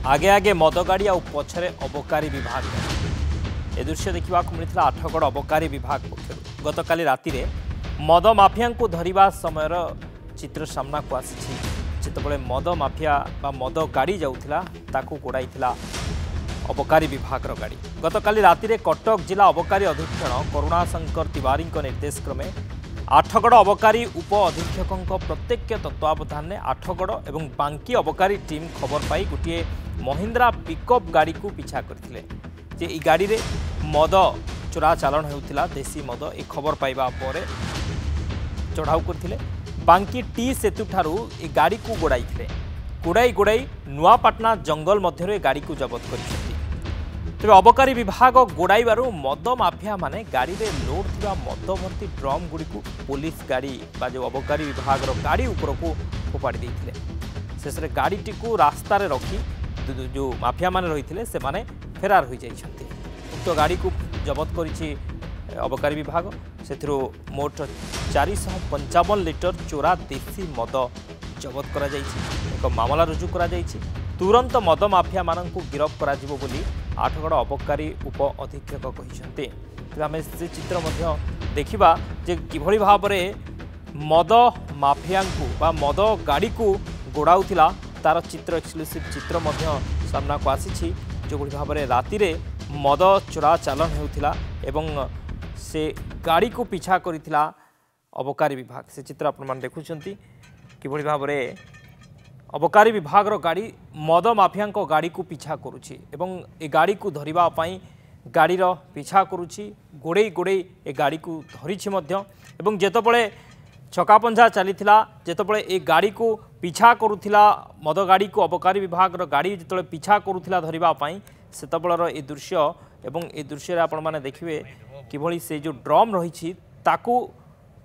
आगे आगे मद गाड़ी आ पछरे अबकारी विभाग ए दृश्य देखा मिलता आठगड़ अबकारी विभाग पक्ष गतकाली राति मद माफिया को धरिबा समयर चित्र सामना को आसी जितेबाला मद माफिया बा मद गाड़ी जाऊला ताकू गोड़ाई अबकारी विभाग गाड़ी गतकाली राति कटक जिला अबकारी अधीक्षण करुणाशंकर तिवारी निर्देश क्रमे आठगड़ अबकारी उप अधीक्षकों प्रत्यक्ष तत्वावधान में आठगड़ और बांकी अबकारी टीम खबर पाई गोटे महिंद्रा पिकअप गाड़ी को पिछा करते गाड़ी रे मद चोरा चालाण होता देसी मद ए खबर पाइबा पर चढ़ाऊ करते बांकी टी सेतु ठारू ए गाड़ी को गोड़ाई गोड़ाई नुआपाटना जंगल मध्य गाड़ी को जबत कर तेज अबकारी विभाग गोड़ाइबार मद माफिया माने गाड़ी रे लोड थिबा मद भर्ती ड्रम गुड़ी को पुलिस गाड़ी बा जो अबकारी विभाग गाड़ी ऊपर को फोपाड़ी देते शेष में गाड़ी को रास्ता रे रखी जो माफिया माने रही से माने फेरार हो जाइछन्ति उक्त गाड़ी को जबत करिछि अबकारी विभाग से मोट 455 लिटर चोरा देसी मद जबत करा जाइछि एक मामला रुजु करा जाइछि तुरंत मद माफिया मानन को गिरफ्त करा जिवो बोली आठगड़ अबकारी उप अधीक्षक कहते आम से चित्र देखा जे किभली भाव मद माफिया बा मद गाड़ी को गोड़ाऊला तार चित्र एक्सक्लूसिव चित्र सामना को आसी जो भाव में राति मद चोरा चालन होता एवं से गाड़ी को पिछा करथिला अबकारी विभाग से चित्र आपण देखुं किभली भाव में अबकारी विभाग गाड़ी मद माफिया गाड़ी को पिछा करुछि एवं ए गाड़ी को धरिबा पई गाड़ीर पिछा करुछि गोड़े गोड़े ए गाड़ी को धरिछि मध्य एवं जेतबळे छकापंझा चलीथिला जेतबळे ए गाड़ी को पिछा करुथिला मद गाड़ी को अबकारी विभाग गाड़ी जेतबळे पिछा करुथिला धरिबा पई सेतबळर ए दृश्य एवं ए दृश्य रे आपण माने देखिबे किभली से जो ड्रम रहिछि ताकू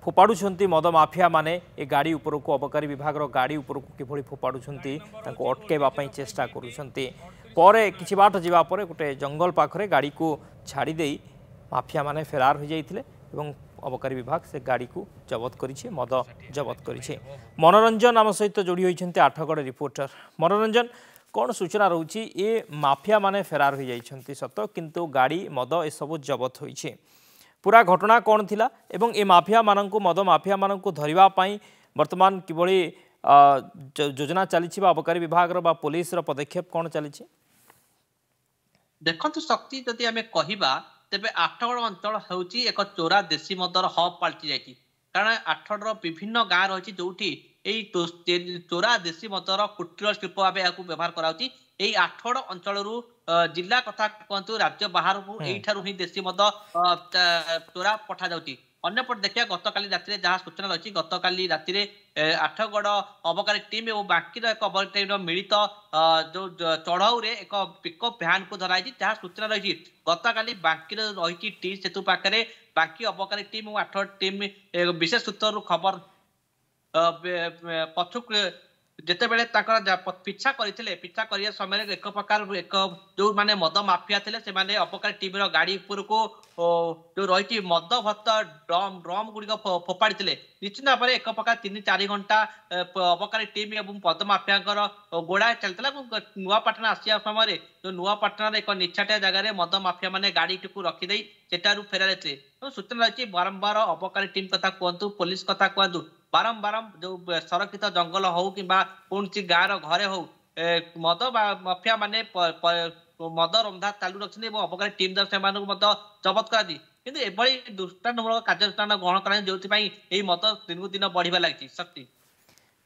फोपाड़ुंट मद माफिया माने ए गाड़ी उपर को अबकारी विभाग गाड़ी उपर को किभली फोपाड़ुंट अटकैवाई चेष्टा कर किछि बाट जीवा परे गोटे जंगल पाखरे गाड़ी को छाड़ी देई माफिया माने फेरार हो जाइथिले एवं अबकारी विभाग से गाड़ी को जबत करिछि मद जबत करिछि। मनोरंजन आम सहित जोड़ी होइछन्ते आठगड़ रिपोर्टर मनोरंजन कौन सूचना रोची ए माफिया माने फेरार हो जाइछन्ते सत किंतु गाड़ी मद ए सब जबत होइछि पूरा घटना कौन थिला एवं ए माफिया माननकु मद माफिया माननकु धरिबा पई वर्तमान किभली योजना चली अबकारी विभाग बा पुलिस रो पदक्षेप कौन चली देखंतु शक्ति जदि आमे कहिबा तेबे आठगड़ अंचल हेउची एक चोरा देसी मदर हब पलटि जायछि कारण आठगड़ विभिन्न गाँ रही जोठी एई चोरा देसी मदर कुटीर शिल्प भाव या व्यवहार कराउछि एई आठगड़ अंचल जिला कथा कहतु राज्य बाहर को एठारु ही देसी मद चोरा पठा जाउछि अन्यपट देखिया गतकाली राति जहाँ सूचना रही गतकाली राति आठगड़ अबकारी टीम और बाकी एक अबकारी टीम मिलित जो चढ़ाऊ एक पिकअप भ्यान को धराई जहाँ सूचना रही गतकाली बांकी रही टी सेतु पाखे बांकी अबकारी टीम और आठगड़ टीम विशेष सूत्र खबर पछुक जितेबले पिछा करते पिछा करने समय एक प्रकार एक जो माने मद माफिया थे से अबकारी टीम गाड़ी उपर को जो रही मद भत्त ड्रम गुड़िक फोपाड़ी निश्चित भाव में एक प्रकार 3-4 घंटा अबकारी टीम और मद माफिया गोड़ा चलता नुआपाटना आसिया समय जो नुआपाटना एक निछाटिया जगह मद माफिया माने गाड़ी टी रखिदे सेठारू फेरार थे सूचना रही बारंबार अबकारी टीम कथा कहतु पुलिस कथा कहतु बारंबार जो संरक्षित जंगल हो कि कौन गाँव घरे हो मद माफिया माने मद रंधा चालू रखते अबकारी टीम द्वारा से जबत कर किंतु एभली दृष्टान्तमूलक कार्यानुष्ठान ग्रहण करा जो मद दिन को दिन बढ़िया लगी शक्ति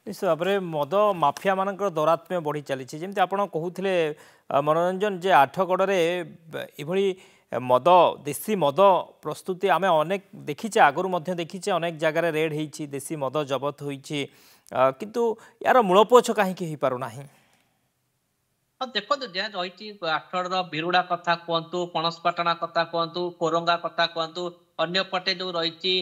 निश्चित भाव में मद माफिया मान दौरात्म्य बढ़ी चली जमी आप कहते मनोरंजन जे आठगड़ एभली मद देसी मद प्रस्तुति आम अनेक देखीचे आगुरी देखीचे अनेक जगार रेड होती देसी मद जबत होती किंतु यार मूलपोछ कहीं हो पारना देखो जहाँ रही आठगड़ बिरुड़ा कथा कहतु पणसपाटना कथा कहतु कोरंगा कथा कहतु अन्यपटे जो रही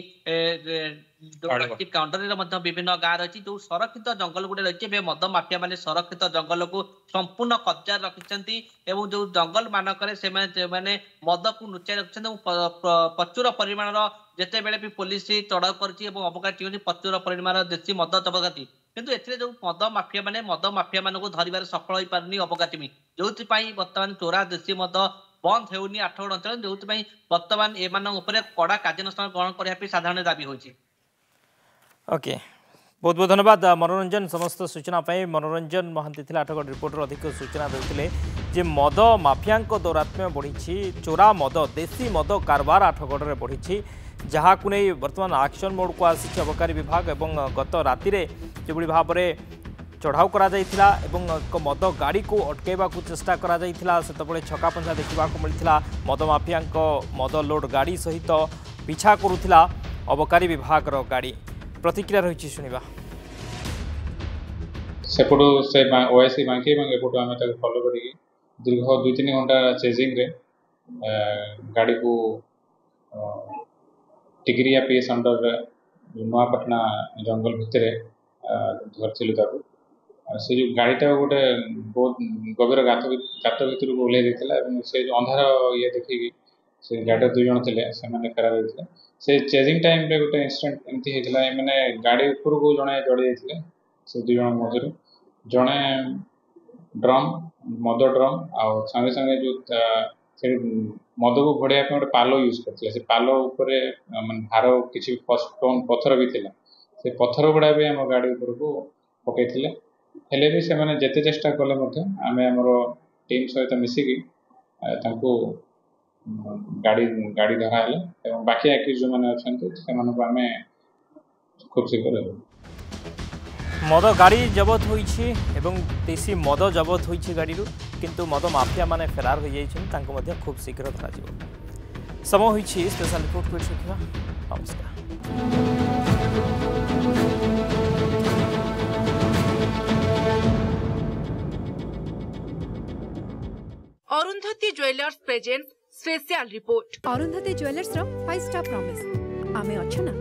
काउंटरी विभिन्न गाँव रही जो संरक्षित जंगल गुड़े रही मद माफिया माने संरक्षित जंगल को संपूर्ण कब्जा रखिंट जो जंगल मानक मद को लुचाई रखिंट प्रचुर परिमाण जिते बेले भी पुलिस चढ़ाऊ कर अबकारी टीम प्रचुर परिमाण देशी मद जबत किंतु एथिरे जो मद माफिया माने मद माफिया मानक धरिबार सफल होई पारनी अबकारी टीम जो बर्तमान चोरा देशी मद बंद होनी आठगड़ अंचल जो बर्तमान एम कड़ा कार्यानुष्ठान ग्रहण करने साधारण दाबी होची। ओके बहुत बहुत धन्यवाद मनोरंजन समस्त सूचना पाई। मनोरंजन महांती थे आठगड़ रिपोर्टर अधिक सूचना देते जे मद माफिया दौरात्म्य बढ़ी चोरा मद देशी मद कारबार आठगड़ बढ़ी जहाँ को नहीं बर्तमान एक्शन मोड को आसी अबकारी विभाग एवं गत राति जो भाव में चढ़ाऊ करा जाइथिला एवं एक मद गाड़ी को अटकैवा चेष्टा करा जाइथिला सेतबेले छकापंछा देखा मिलता मद माफिया मद लोड गाड़ी सहित पिछा करुथिला अबकारी विभाग गाड़ी। प्रतिक्रिया रही शुणा सेपटू से ओएससी बांकी एपटू आम फॉलो कर दीर्घ 2-3 घंटा चेजिंग रे गाड़ी को टिगरिया पीएस अंडर नुआपाटना जंगल भितर धरती से जो गाड़ीटा गोटे बहुत गभीर गात भर को ओल्लै से अंधार ये देखिए से गाड़ी 2 जन थे से फेरार होते से चेजिंग टाइम रे गोटे इंसिडेंट एमती होता है मैंने गाड़ी ऊपर को जड़े चढ़ी जाते से 2 जन मध्य जड़े ड्रम मद ड्रम आउ संगे संगे जो मद को घोड़ाई गोटे पाल यूज करते से पाल भार किसी स्टोन पत्थर भी थिला से पत्थर गुड़ा भी आम गाड़ी ऊपर को पकई हेले भी से मैंने जेते चेष्टा कले आम आमर टीम सहित मिसिकी गाड़ी गाड़ी धराले और बाकी एक्यूज जो मैंने अच्छा आम खूब शीघ्र मद गाड़ी जबत होइछि एवं देशी मद जबत होइछि गाड़ी किंतु मद माफिया माने फेरार हो जाइछन खूब शीघ्र धरा समय होइछि स्पेशल रिपोर्ट को देखिबा। नमस्कार। Arundhati jewellers present special report. Arundhati jewellers रो 5 स्टार प्रॉमिस आमे अच्छा ना।